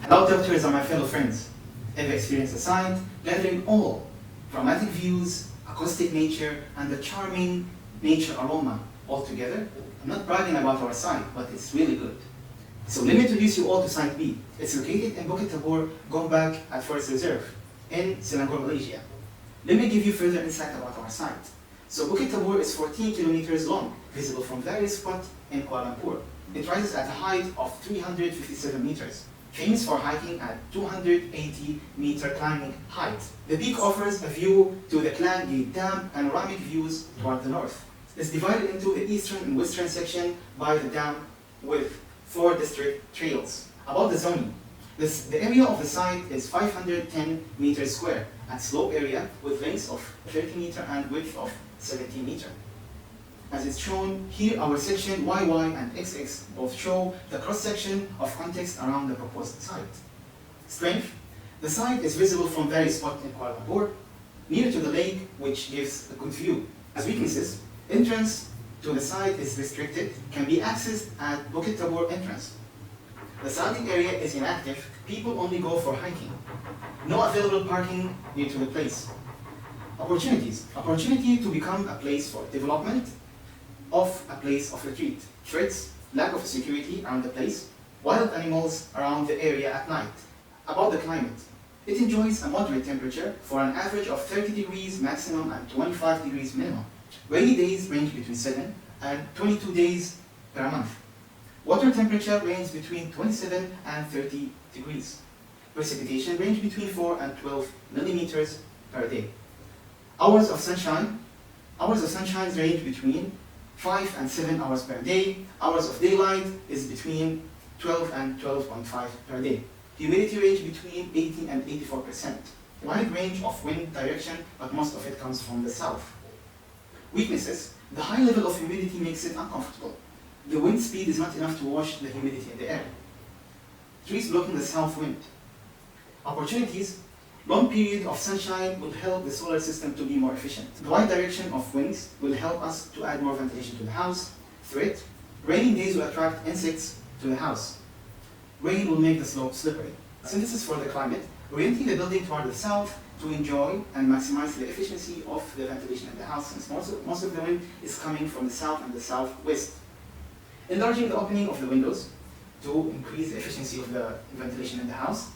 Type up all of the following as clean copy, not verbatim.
Outdoors are my fellow friends. Ever experienced a site gathering all dramatic views, acoustic nature, and the charming nature aroma all together? I'm not bragging about our site, but it's really good. So let me introduce you all to Site B. It's located in Bukit Tabur, Gombak at Forest Reserve in Selangor, Malaysia. Let me give you further insight about our site. So Bukit Tabur is 14 kilometers long, visible from various spots in Kuala Lumpur. It rises at a height of 357 meters, famous for hiking at 280-meter climbing height. The peak offers a view to the Klang Gate Dam and panoramic views toward the north. It's divided into the eastern and western section by the dam with 4 district trails. About the zoning, the area of the site is 510 meters square and slope area with lengths of 30 meter and width of 17 meter. As it's shown here, our section YY and XX both show the cross-section of context around the proposed site. Strength, the site is visible from various spots in Kuala Lumpur, near to the lake, which gives a good view. As weaknesses, entrance to the site is restricted, can be accessed at Bukit Tabur entrance. The surrounding area is inactive, people only go for hiking. No available parking near to the place. Opportunities, opportunity to become a place for development of a place of retreat. Threats, lack of security around the place, wild animals around the area at night. About the climate, it enjoys a moderate temperature for an average of 30 degrees maximum and 25 degrees minimum. Rainy days range between 7 and 22 days per month. Water temperature ranges between 27 and 30 degrees. Precipitation range between 4 and 12 millimeters per day. Hours of sunshine range between 5 and 7 hours per day. Hours of daylight is between 12 and 12.5 per day. Humidity range between 18 and 84%. Wide range of wind direction, but most of it comes from the south. Weaknesses, the high level of humidity makes it uncomfortable. The wind speed is not enough to wash the humidity in the air. Trees blocking the south wind. Opportunities, long period of sunshine will help the solar system to be more efficient. The wide direction of winds will help us to add more ventilation to the house. Threat, raining days will attract insects to the house. Rain will make the slope slippery. Synthesis for the climate, orienting the building toward the south to enjoy and maximize the efficiency of the ventilation in the house, since most of the wind is coming from the south and the southwest. Enlarging the opening of the windows to increase the efficiency of the ventilation in the house.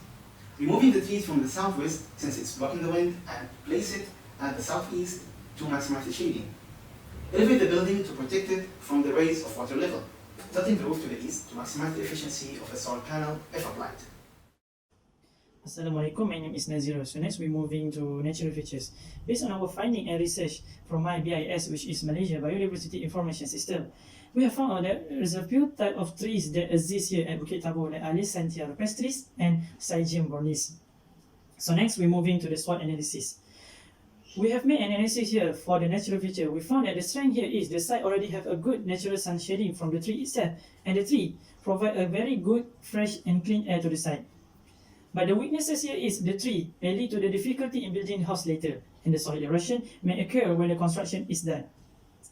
Removing the trees from the southwest, since it's blocking the wind, and place it at the southeast to maximize the shading. Elevate the building to protect it from the raise of water level. Tilting the roof to the east to maximize the efficiency of the solar panel if applied. Assalamualaikum, my name is Naziro. So next we're moving to natural features. Based on our finding and research from MyBIS, which is Malaysia Biodiversity Information System, we have found out that there's a few types of trees that exist here at Bukit Tabur, like Alissanthia rupestris and Syzygium bornis. So next we're moving to the SWOT analysis. We have made an analysis here for the natural feature. We found that the strength here is the site already have a good natural sun shading from the tree itself, and the tree provide a very good, fresh and clean air to the site. But the weaknesses here is the tree may lead to the difficulty in building house later, and the soil erosion may occur when the construction is done.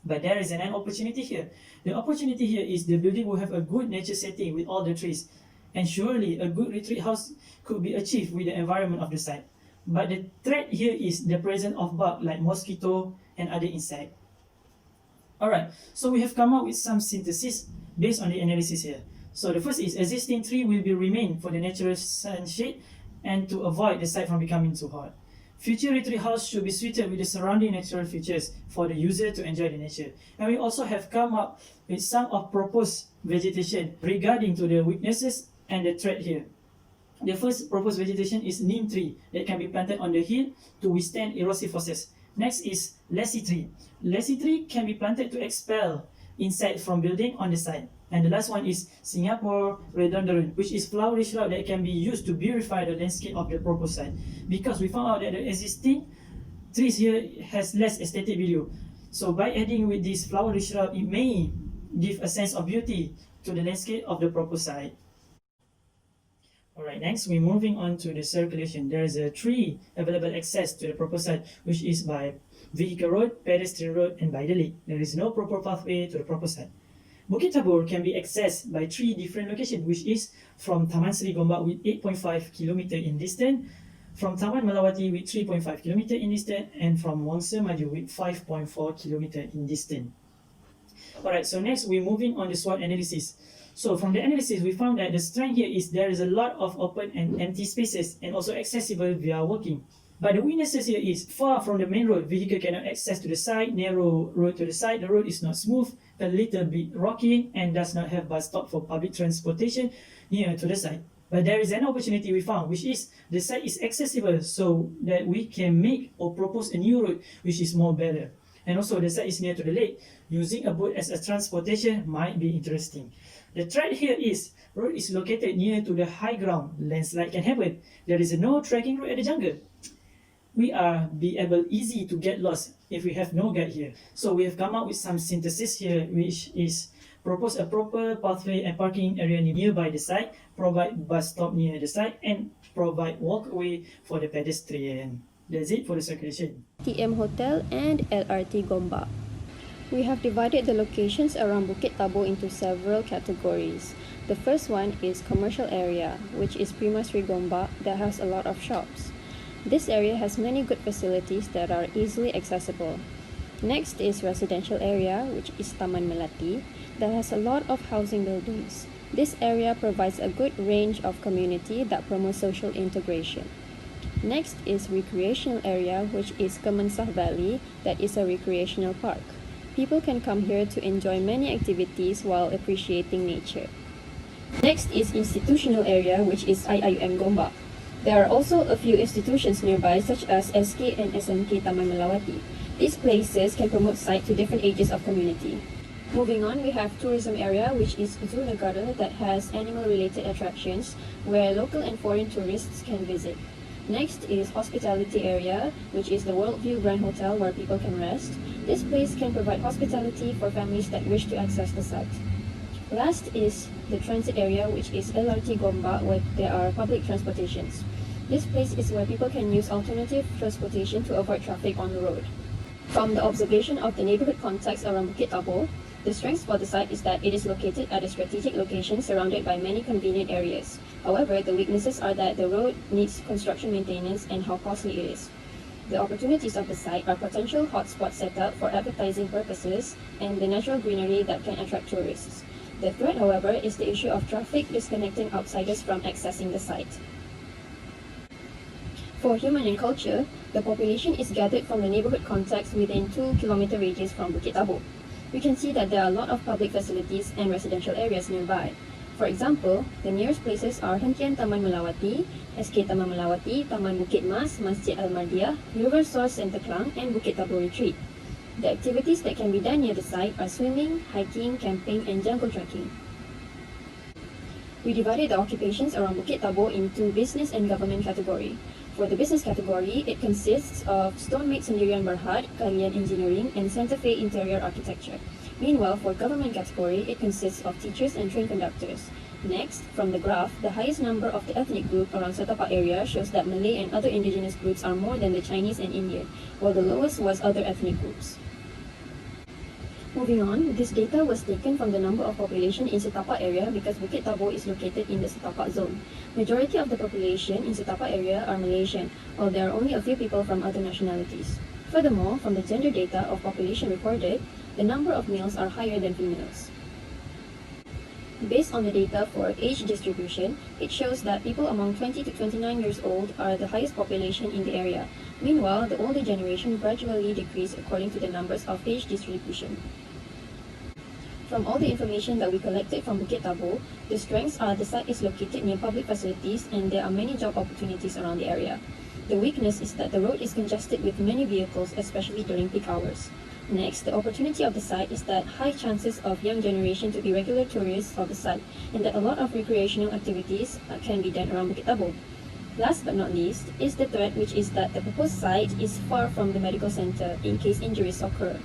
But there is an opportunity here. The opportunity here is the building will have a good nature setting with all the trees, and surely a good retreat house could be achieved with the environment of the site. But the threat here is the presence of bugs like mosquito and other insects. Alright, so we have come up with some synthesis based on the analysis here. So the first is existing tree will be remain for the natural sunshade and to avoid the site from becoming too hot. Future retreat house should be suited with the surrounding natural features for the user to enjoy the nature. And we also have come up with some of proposed vegetation regarding to the weaknesses and the threat here. The first proposed vegetation is neem tree that can be planted on the hill to withstand erosive forces. Next is lassie tree. Lassie tree can be planted to expel insects from building on the site. And the last one is Singapore rhododendron, which is flowery shrub that can be used to beautify the landscape of the proposed site. Because we found out that the existing trees here has less aesthetic value. So by adding with this flowery shrub, it may give a sense of beauty to the landscape of the proposed site. Alright, next we're moving on to the circulation. There is a three available access to the proposed site, which is by vehicle road, pedestrian road, and by the lake. There is no proper pathway to the proposed site. Bukit Tabur can be accessed by 3 different locations, which is from Taman Sri Gombak with 8.5 km in distance, from Taman Melawati with 3.5 km in distance, and from Wangsa Maju with 5.4 km in distance. Alright, so next we're moving on the SWOT analysis. So from the analysis, we found that the strength here is there is a lot of open and empty spaces and also accessible via walking. But the weaknesses here is far from the main road, vehicle cannot access to the side, narrow road to the side, the road is not smooth, a little bit rocky, and does not have bus stop for public transportation near to the side. But there is an opportunity we found, which is the site is accessible so that we can make or propose a new route which is more better. And also the site is near to the lake. Using a boat as a transportation might be interesting. The threat here is road is located near to the high ground. Landslide can happen. There is no trekking route at the jungle. We are be able easy to get lost if we have no guide here. So we have come up with some synthesis here, which is propose a proper pathway and parking area nearby the site, provide bus stop near the site, and provide walkway for the pedestrian. That's it for the circulation. TM Hotel and LRT Gombak. We have divided the locations around Bukit Tabur into several categories. The first one is commercial area, which is Prima Sri Gombak that has a lot of shops. This area has many good facilities that are easily accessible. Next is residential area, which is Taman Melati, that has a lot of housing buildings. This area provides a good range of community that promotes social integration. Next is recreational area, which is Kemensah Valley, that is a recreational park. People can come here to enjoy many activities while appreciating nature. Next is institutional area, which is IIUM Gombak. There are also a few institutions nearby, such as SK and SMK Taman Melawati. These places can promote site to different ages of community. Moving on, we have tourism area, which is Zoo Negara, that has animal-related attractions where local and foreign tourists can visit. Next is hospitality area, which is the Worldview Grand Hotel where people can rest. This place can provide hospitality for families that wish to access the site. Last is the transit area, which is LRT Gombak, where there are public transportations. This place is where people can use alternative transportation to avoid traffic on the road. From the observation of the neighborhood context around Bukit Tabur, the strength for the site is that it is located at a strategic location surrounded by many convenient areas. However, the weaknesses are that the road needs construction maintenance and how costly it is. The opportunities of the site are potential hotspots set up for advertising purposes and the natural greenery that can attract tourists. The threat, however, is the issue of traffic disconnecting outsiders from accessing the site. For human and culture, the population is gathered from the neighborhood context within 2-kilometer radius from Bukit Tabur. We can see that there are a lot of public facilities and residential areas nearby. For example, the nearest places are Hentian Taman Melawati, SK Taman Melawati, Taman Bukit Mas, Masjid Al-Mardiah, River Source Center Klang, and Bukit Tabur Retreat. The activities that can be done near the site are swimming, hiking, camping, and jungle trekking. We divided the occupations around Bukit Tabur into business and government category. For the business category, it consists of Stonemate Sendirian Berhad, Kalian Engineering, and Santa Fe Interior Architecture. Meanwhile, for government category, it consists of teachers and train conductors. Next, from the graph, the highest number of the ethnic group around Setapak area shows that Malay and other indigenous groups are more than the Chinese and Indian, while the lowest was other ethnic groups. Moving on, this data was taken from the number of population in Setapak area because Bukit Tabur is located in the Setapak zone. Majority of the population in Setapak area are Malaysian, while there are only a few people from other nationalities. Furthermore, from the gender data of population recorded, the number of males are higher than females. Based on the data for age distribution, it shows that people among 20 to 29 years old are the highest population in the area. Meanwhile, the older generation gradually decrease according to the numbers of age distribution. From all the information that we collected from Bukit Tabur, the strengths are the site is located near public facilities and there are many job opportunities around the area. The weakness is that the road is congested with many vehicles, especially during peak hours. Next, the opportunity of the site is that high chances of young generation to be regular tourists of the site and that a lot of recreational activities can be done around Bukit Tabur. Last but not least is the threat, which is that the proposed site is far from the medical center in case injuries occur.